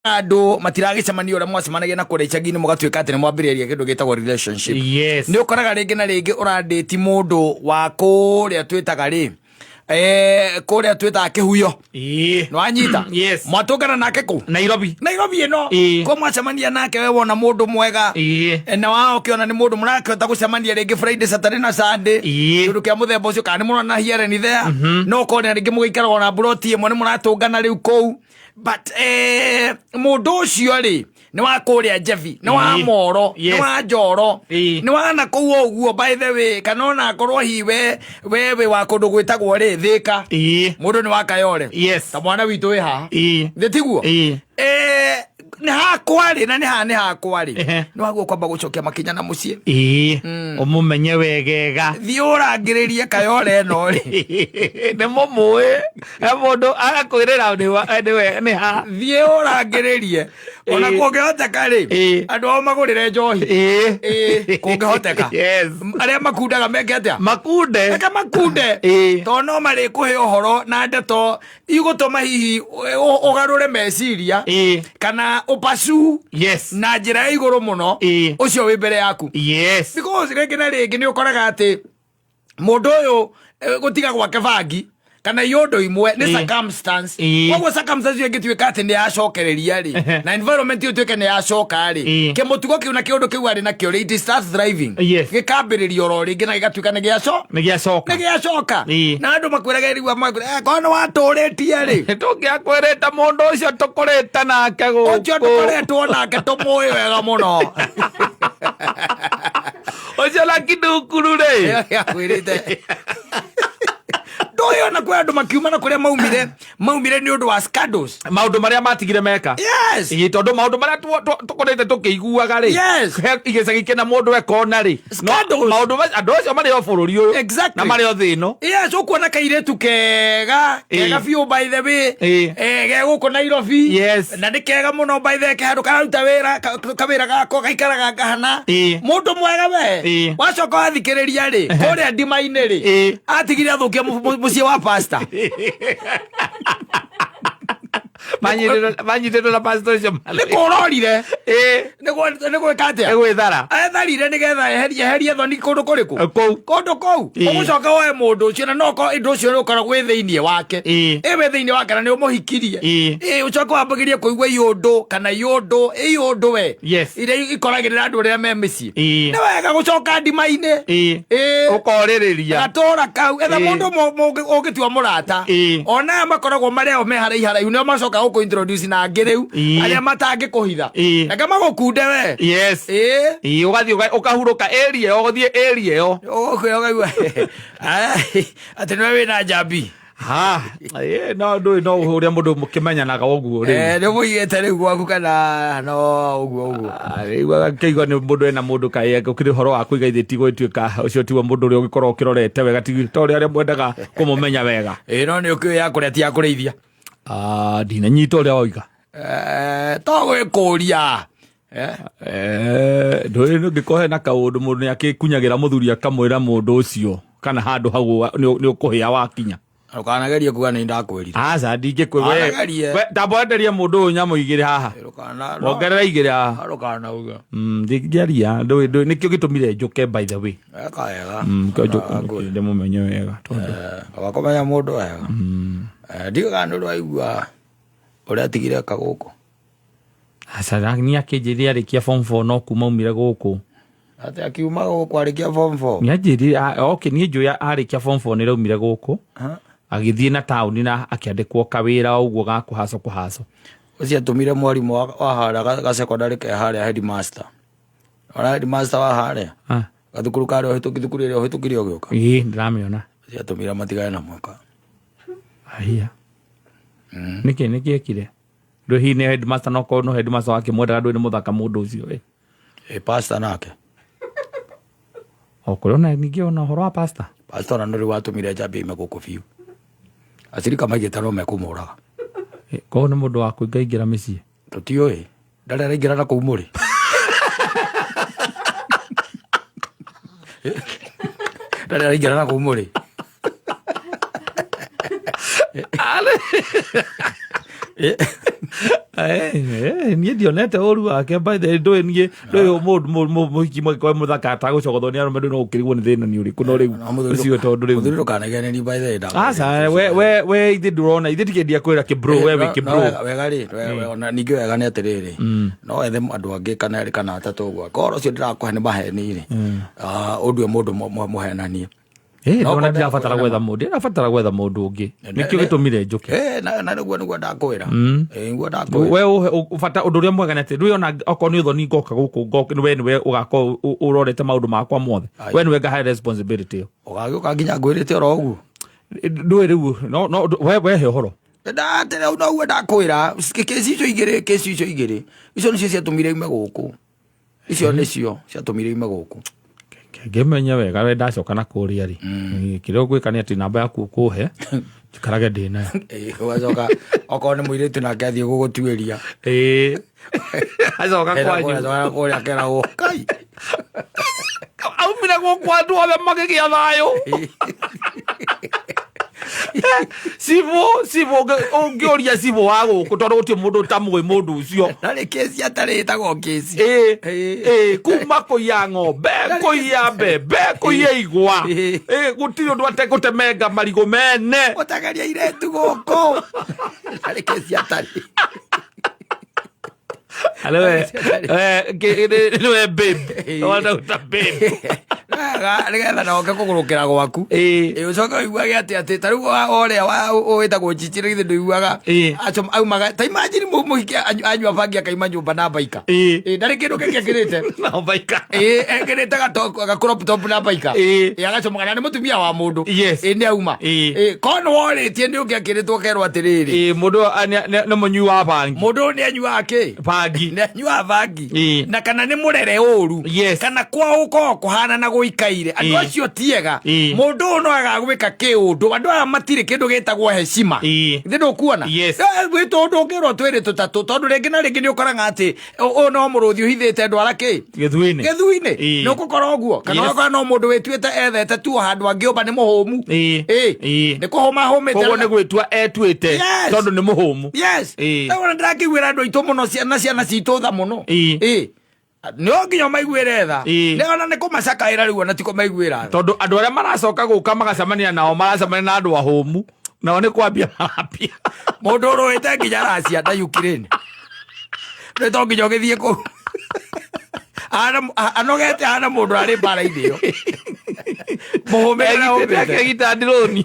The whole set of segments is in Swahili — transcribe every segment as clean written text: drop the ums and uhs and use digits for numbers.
Ando matiragicemania ura mwacemanagia na kuria icagi-ini mugatuika ati ni mwambiriria kindu gitagwo relationship. Yes. Ni ukoraga ringi na ringi uranditi mundu wa kuria twitaga ri kuria twitaga Kihuyo. No anyita. Yes. Mwatungana nake ku Nairobi ino ko mwacemania nake we wona mundu mwega na wao kiona ni mundu murakihota gucemania ringi Friday Saturday na Sunday kindu kia muthemba ucio kana ni murona here ni there no kone ringi mugiikara ona broti imwe ni muratungana riu kou. But mundu ucio ri ni wa kuria Jevi ni wa Moro ni wa Njoro ni wa na kou uguo by the way kana ona korwo hiwe wewe wa kundu gwitagwo ri Thika mundu ni wa Kayole ta mwana witu wi ha nditiguo ni hakwari na ni hakwari ni waguo kwamba gucokia makinya na mucie umumenye wegega thiurangiririe Kayole no ri ni mumwe mundu agakwirira ni ha thiurangiririe ona kungihoteka ri andu ao magurire njohi kungihoteka aria makundaga meke atia makunde to no mari kuhe uhoro na ndeto igutuma hihi ugarure meciria kana upasu na njira ya iguru muno ucio wi mbere yaku because ringi na ringi ni ukoraga ati mundu uyu gutiga gwake bangi kana yondo imwe ni circumstance koguo circumstance ingituika ati ni yacokereria ri na environment ituike ni yacoka ri kimutugo kiu na kiundu kiu ari na kio ri it starts driving gikambiririo ro ringi na gigatuika ni giacoka na andu makwiraga ri wa makwira kono waturitie ri tungiakwirita mundu ucio tukurita nake guku ucio tukuritwo nake tumuwi wega muno ucio lakini ukuru ri yakwirite doyo na kwa andu makiuma na kuria maumire ni undu wa scandals maundu maria matigire meka tondu maundu maria tukorete tukiguaga ri igicagi kina mundu ekona ri maundu andu acio mari o bururi uyu na mari o thino ukuona kairetu kega biu by the way ge guku Nairobi na ni kega muno by the way kehandu kararuta wira kawira gako gaikaraga ngahana mundu mwega we wacoka wathikiriria ri kuria ndima-ini ri atigire athukia mucie wa pasta manyitete na pastor ucio ni kurorire ni gwikatia gwithara etharire ni getha eherie thoni kundu kuriku kundu kou ugucoka woe mundu ucio na noko indu ucio ni ukoragwo wi thiini wake iwe thiini wake na ni umuhikirie ucoka wambagirie kuigua iundu kana iundu we iria ikoragirira andu aria me micii ni wega gucoka ndima-ini ukoririria gatura kau etha mundu ungitua murata ona makoragwo mari o me haraihu nio macoka guku introduce na ngiriu aria matangikuhitha na kama gukunde we ugathie ukahuruka area yo guthie area yo ukagua ati niwe wina njambi no uria mundu mukimenyanaga uguo ni muigite riu gwaku kana no uguo keigua ni mundu ena mundu kae ukiri horo wa kuiga ithiti gwituika ucio tiwe mundu uria ugikorwo ukirorete wega tori aria mwendaga kumumenya wega no ni ukiu ya kuria ti ya kurithia ndinanyita uria woiga to gwikuria nduri ngikohe na kaundu mundu niakikunyagira muthuri akamwira mundu ucio kana handu hau ni ukuhia wakinya ukanageria kuga ni ndakwirire aca ndingikwe we tamboenderia mundu uyu nyamu igire haha ongerera igire haha ukanauga ndingiaria nikio gitumire njuke by the way wega ndimumenye wega wakomenya mundu wega ndiga ndu rwaigua uria atigire kaguku aca ni akinjiria arikia form 4 no kuma umire guku ati akiuma guku arikia form 4 ni anjiria ni njuya arikia form 4 ni raumire guku agithie na tauni na akiandikwo kawira uguo ga kuhaco ucio atumire mwarimu wa hara ga secondary ke haria headmaster ora headmaster wa haria gathukuru kari o hitukithukuru ire o hitukire o gioka ndiramiona ucio atumire matigane na mwaka ahia niki ekire hihi ni headmaster no headmaster wake mwendaga ndui ni muthaka mundu ucio pastor nake okorwo na ningi ona horo wa pastor na nduri watumire njambi ime guku biu acirika maigite no mekumuraga ko ni mundu wa kuingaingira micii tutioi ndari araingira na kuu muri ndari araingira na kuu muri niĩ ndionete ũru wake by the ndũĩ niĩ ndũĩ mũhiki mwĩkoe mũthaka atagũcogothwo nĩ arũme ndũĩ no ũkĩrigwo nĩ thĩna nĩ ũrĩkũ no rĩu ũcio tondũ rĩu mũthuri ndũkanaigane by the aca we ithe ndũrona ithe tikĩndia kwĩra kĩbro we wĩ kĩbro wega rĩ ona ningĩ wega nĩ atĩrĩrĩ no ethe andũ angĩ kana erĩ kana atatũ ũguo koro ũcio ndĩrakũhe nĩ maheni rĩ ũndũ mũndũ mũhenanie ndona ndirabatara gwetha mũndũ ũngĩ nĩkĩo gĩtũmire njũke na nĩguo ndakwĩra we ũbata ũndũ ũrĩa mwega nĩ atĩ ndũĩ ona okorwo nĩ ũthoni ngoka gũkũ we nĩwe ũgakorwo ũrorete maũndũ makwa mothe we nĩwe ngahe responsibility ĩyo ũgagĩũka nginya ngwĩrĩte oro ũguo ndũĩ rĩu wehe ũhoro ndatĩrĩ noguo ndakwĩra kĩci icio igĩrĩ icio nĩcio ciatũmire ime gũkũ icio nĩcio ciatũmire ime gũkũ ngĩmenya wega we ndacoka na kũrĩa rĩ kĩrĩa ũgwĩka nĩ atĩ namba yaku kũhe njikarage ndĩ nayo ũgacoka okorwo nĩ mũirĩtu nake athiĩ gũgũtuĩria acoka kwanyu kũrĩa keragwo kai aumire gũkũ andũ othe magĩgĩa thayũ Sivo ũngĩũria Sivo wa gũkũ tondũ gũtirĩ mũndũ ũtamũĩ mũndũ ũcio na nĩ kĩci atarĩ ĩtagwo kĩci kuma kũiya ng'ombe kũiya mbembe kũiya igwa gũtirĩ ũndũ ategũtemenga marigũ mene gũtagaria iretu gũkũ na nĩ kĩci atarĩ nĩwe babe wanda gũta babe nĩgetha noke kũgũrũkĩra gwaku ũcoke ũiguage atĩ ta rĩu ũrĩa wĩtagwo Chichi githĩ ndũiguaga aumaga ta imagine mũhiki anyua bangi akaima nyũmba na baika ndarĩ kĩndũ kĩngĩ ekĩrĩte ekĩrĩte gacrop top na baika agacomoka na nĩ mũtumia wa mũndũ nĩ auma korwo nĩ worĩtie nĩ ũngĩ akĩrĩtwo kerwo atĩrĩrĩ mũndũ nĩ mũnyui wa bangi mũndũ nĩ anyuaga kĩ bangi nĩ anyuaga bangi na kana nĩ mũrere ũru kana kwao gũkorwo kũhana na gũikaire andũ acio tiega mũndũ ũyũ no agagwĩka kĩũndũ andũ aya matirĩ kĩndũ gĩtagwo heshima githĩ ndũkuona gwĩtwo ũndũ ũngĩrwo twĩrĩ tũtatũ tondũ rĩngĩ na rĩngĩ nĩ ũkoraga atĩ ũyũ no mũrũthi ũhithĩte ndwara kĩ gĩthui-inĩ nĩ ũgũkora ũguo kana ũgakora no mũndũ wĩtuĩte ethete tu handũ angĩũmba nĩ mũhũmu nĩ kũhũma hũmĩte koguo nĩ gwĩtua etuĩte tondũ nĩ mũhũmu ona ndĩrakĩiguĩra andũ aitũ mũno ciana citũ tha mũno nĩ nginya maiguĩre tha nĩ ona nĩ kũmacakaĩra rĩu ona ti kũmaiguĩra tondũ andũ arĩa maracoka gũka magacemania nao maracemania na andũ ahũmu nao nĩ kwambia marambia mũndũ ũrũĩte nginya racia na Ukraine nĩ to nginya ũgĩthiĩ kũu anogete hana mũndũ arĩ mbara-inĩ ĩyo mũhũmĩre ũrĩa hũmĩte ndirũni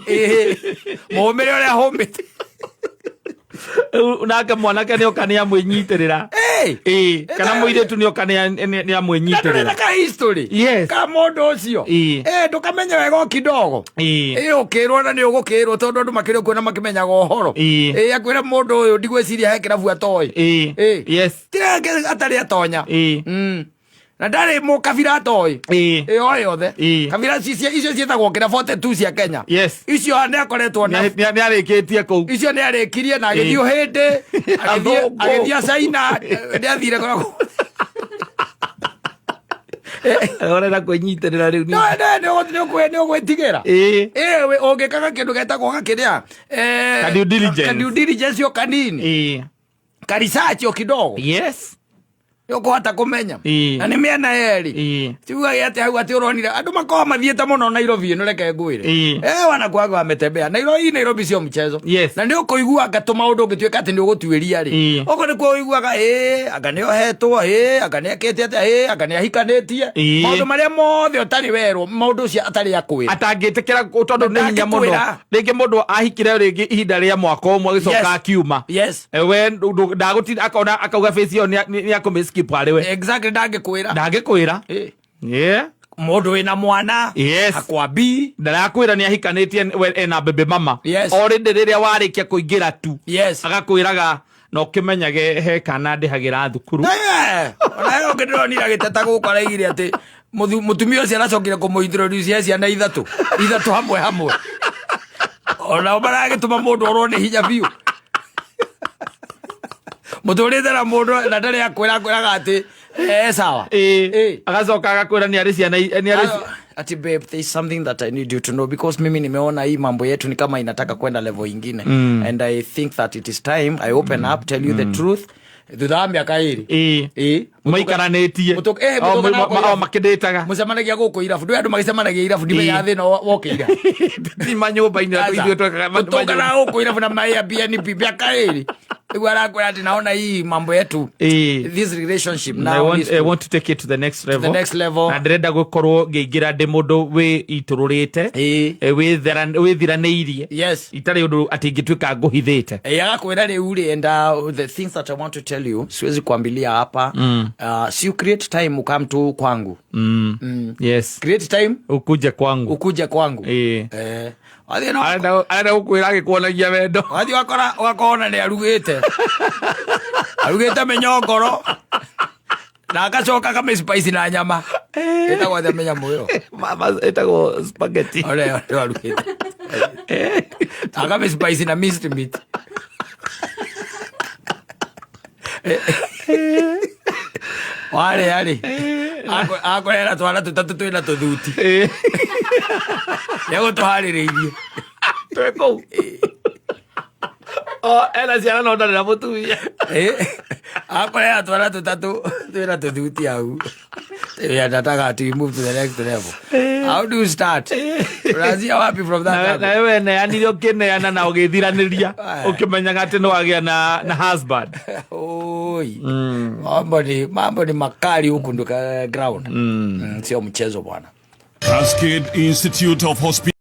mũhũmĩre ũrĩa hũmĩte nake mwanake nĩ oka nĩ amwĩnyitĩrĩra kana mũirĩtu nĩ oka nĩ amwĩnyitĩrĩra ka history ka mũndũ ũcio ndũkamenye wega o kidogo ũkĩrwo na nĩ ũgũkĩrwo tondũ andũ makĩrĩ kuona makĩmenyaga ũhoro akwĩra mũndũ ũyũ ndigwĩciria he kĩrabu atoĩ tiga atarĩ atonya na ndarĩ mũkabira atoĩ o yothe kabira icio ciĩtagwo kĩra 42 cia Kenya icio nĩ akoretwo na nĩ arĩkĩtie kũu icio nĩ arĩkirie na agĩthiĩ hĩndĩ agĩthiĩ China nĩ athire orera kwĩnyitĩrĩra rĩu nĩ ũgwĩtigĩra ũngĩkaga kĩndũ getagwo gakĩrĩa due diligence o kanini ka research o kidogo ũkũhota kũmenya na nĩ mĩena yerĩ tiugage atĩ hau atĩ ũronire andũ makoragwo mathiĩte mũno Nairobi ĩno reke ngwĩre wanakuaga wametembea Nairobi sio mchezo na nĩ ũkũiguaga tũmaũndũ ũngĩtuĩka atĩ nĩ ũgũtuĩria rĩ ũguo nĩkuo ũiguaga anga nĩ ohetwo anga nĩ ekĩte atĩa anga nĩ ahikanĩtie maũndũ marĩa mothe ũtarĩ werwo maũndũ ũcio atarĩ akwĩra atangĩtĩkĩra tondũ nĩ hinya mũno rĩngĩ mũndũ ahikire rĩngĩ ihinda rĩa mwaka ũmwe agĩcoka akiuma we ndagũtinda akona akauga face ĩyo nĩ akũmĩ skip ariwe exactly ndangĩkwĩra mũndũ wĩna mwana akwambi ndarakwĩra nĩ ahikanĩtie ena bebe mama o rĩndĩ rĩrĩa warĩkia kũingĩra tu agakwĩraga no kĩmenyage he kana ndĩhagĩra thukuru ona ũngĩ ndĩronire agĩteta gũkũ araigire atĩ mũtumia ũcio aracokire kũmũ-introduce ciana ithatũ hamwe ona maragĩtũma mũndũ orwo nĩ hinya biũ mũtũrĩte na mũndũ na ndarĩ akwĩraga atĩ sawa agacoka agakwĩra nĩ arĩ ciana ati babe, there is something that I need you to know, because mimi nimeona hii mambo yetu ni kama inataka kwenda level ingine, and I think that it is time I open up, tell you the truth. Thutha miaka iri maikaranetie makinditaga mucemanagia guku irabu ndu andu magicemanagia irabu ndimenya thina wokira ti manyumba-ini ithuĩ twekaga guku irabu na Airbnb miaka iri niguo arakwira ati naona hii mambo yetu this relationship now I want to take it to the next level na ndirenda gukorwo ngiingira ndi mundu wi itururite withiranĩirie itari undu ati ngituika nguhithite agakwira riu ri, and the things that I want to tell you siwezi kuambilia hapa. Si create time ukam tu kwangu. Yes, create time ukuje kwangu athi no ara ukwira agikuonagia wendo athi wakona ni arugite menyongoro na akacoka kama spice na nyama etagwo the menya muyo mama etagwo spaghetti ole arugite akame spice na minced meat wale akorera twana tutatu twina tuthuti yego twaririirie tweko ena ciana no ndarira mutumia akorera twana tutatu twina tuthuti au ndataga to move to the next level. How do you start? Unazia wapi from that level? Na wewe neanire ukineana na ugithiraniria ukimenyaga ati no agia na husband. Oi. Mambo ni makali huku ndo ground. Sio mchezo bwana. Cascade Institute of Hospital